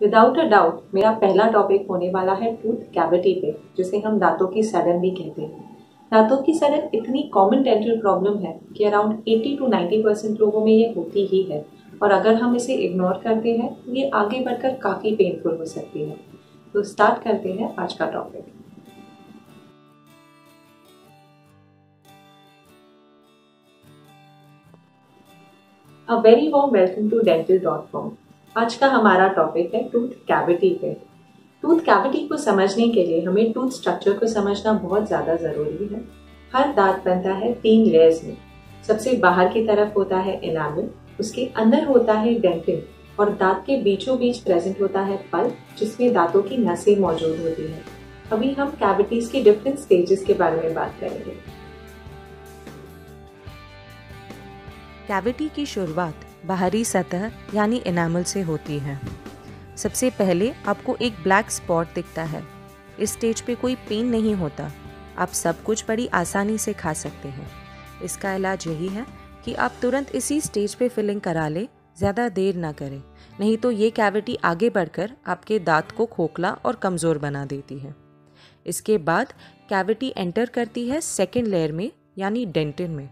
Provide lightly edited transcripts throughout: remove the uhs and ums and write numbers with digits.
Without a doubt मेरा पहला topic होने वाला है टूथ कैविटी पे, जिसे हम दांतों की सड़न भी कहते हैं। दांतों की सड़न इतनी कॉमन डेंटल प्रॉब्लम है कि अराउंड 80 to 90% लोगों में ये होती ही है, और अगर हम इसे इग्नोर करते हैं तो ये आगे बढ़कर काफ़ी पेनफुल हो सकती है। तो स्टार्ट करते हैं आज का topic. A very warm welcome to dental.com। आज का हमारा टॉपिक है टूथ कैविटी पे। टूथ कैविटी को समझने के लिए हमें टूथ स्ट्रक्चर को समझना बहुत ज़्यादा ज़रूरी है। हर दांत बनता है 3 लेयर्स में। सबसे बाहर की तरफ होता है एनामल, उसके अंदर होता है डेंटिन, और दांत के बीचों बीच प्रेजेंट होता है पल्प, जिसमें दांतों की नसें मौजूद होती हैं। अभी हम कैविटीज के डिफरेंट स्टेजेस के बारे में बात करेंगे। कैविटी की शुरुआत बाहरी सतह यानी एनामल से होती है। सबसे पहले आपको एक ब्लैक स्पॉट दिखता है। इस स्टेज पे कोई पेन नहीं होता, आप सब कुछ बड़ी आसानी से खा सकते हैं। इसका इलाज यही है कि आप तुरंत इसी स्टेज पे फिलिंग करा लें, ज़्यादा देर ना करें, नहीं तो ये कैविटी आगे बढ़कर आपके दांत को खोखला और कमज़ोर बना देती है। इसके बाद कैविटी एंटर करती है सेकेंड लेयर में यानी डेंटिन में।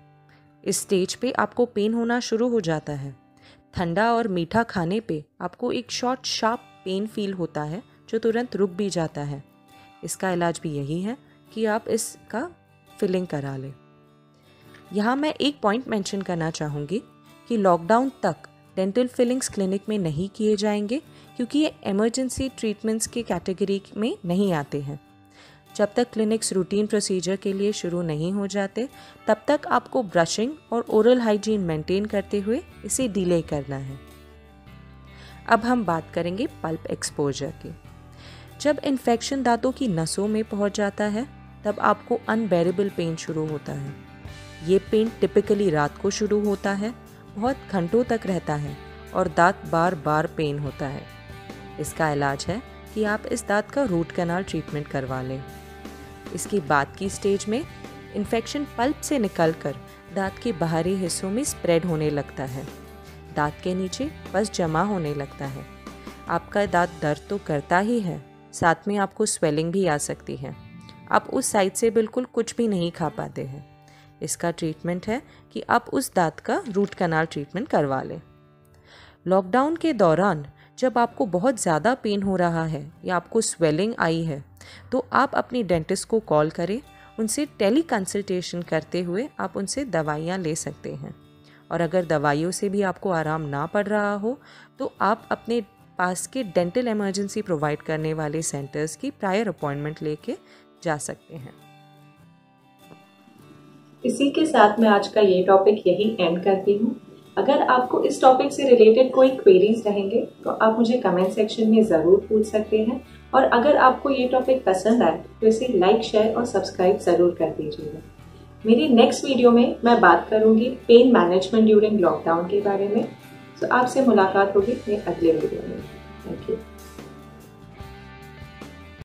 इस स्टेज पे आपको पेन होना शुरू हो जाता है। ठंडा और मीठा खाने पे आपको एक शॉर्ट शार्प पेन फील होता है जो तुरंत रुक भी जाता है। इसका इलाज भी यही है कि आप इसका फिलिंग करा लें। यहाँ मैं एक पॉइंट मेंशन करना चाहूँगी कि लॉकडाउन तक डेंटल फिलिंग्स क्लिनिक में नहीं किए जाएंगे, क्योंकि ये इमरजेंसी ट्रीटमेंट्स की कैटेगरी में नहीं आते हैं। जब तक क्लिनिक्स रूटीन प्रोसीजर के लिए शुरू नहीं हो जाते, तब तक आपको ब्रशिंग और ओरल हाइजीन मेंटेन करते हुए इसे डिले करना है। अब हम बात करेंगे पल्प एक्सपोजर की। जब इन्फेक्शन दांतों की नसों में पहुंच जाता है, तब आपको अनबेरेबल पेन शुरू होता है। ये पेन टिपिकली रात को शुरू होता है, बहुत घंटों तक रहता है और दांत बार बार पेन होता है। इसका इलाज है कि आप इस दांत का रूट कैनाल ट्रीटमेंट करवा लें। इसकी बाद की स्टेज में इन्फेक्शन पल्प से निकलकर दांत के बाहरी हिस्सों में स्प्रेड होने लगता है। दांत के नीचे पस जमा होने लगता है। आपका दांत दर्द तो करता ही है, साथ में आपको स्वेलिंग भी आ सकती है। आप उस साइड से बिल्कुल कुछ भी नहीं खा पाते हैं। इसका ट्रीटमेंट है कि आप उस दांत का रूट कैनाल ट्रीटमेंट करवा लें। लॉकडाउन के दौरान जब आपको बहुत ज़्यादा पेन हो रहा है या आपको स्वेलिंग आई है, तो आप अपनी डेंटिस्ट को कॉल करें। उनसे टेली कंसल्टेशन करते हुए आप उनसे दवाइयाँ ले सकते हैं। और अगर दवाइयों से भी आपको आराम ना पड़ रहा हो, तो आप अपने पास के डेंटल इमरजेंसी प्रोवाइड करने वाले सेंटर्स की प्रायर अपॉइंटमेंट लेके जा सकते हैं। इसी के साथ मैं आज का ये टॉपिक यही एंड करती हूँ। अगर आपको इस टॉपिक से रिलेटेड कोई क्वेरीज रहेंगे तो आप मुझे कमेंट सेक्शन में ज़रूर पूछ सकते हैं, और अगर आपको ये टॉपिक पसंद आए तो इसे लाइक, शेयर और सब्सक्राइब ज़रूर कर दीजिएगा। मेरी नेक्स्ट वीडियो में मैं बात करूँगी पेन मैनेजमेंट ड्यूरिंग लॉकडाउन के बारे में। तो आपसे मुलाकात होगी मेरे अगले वीडियो में। Thank you.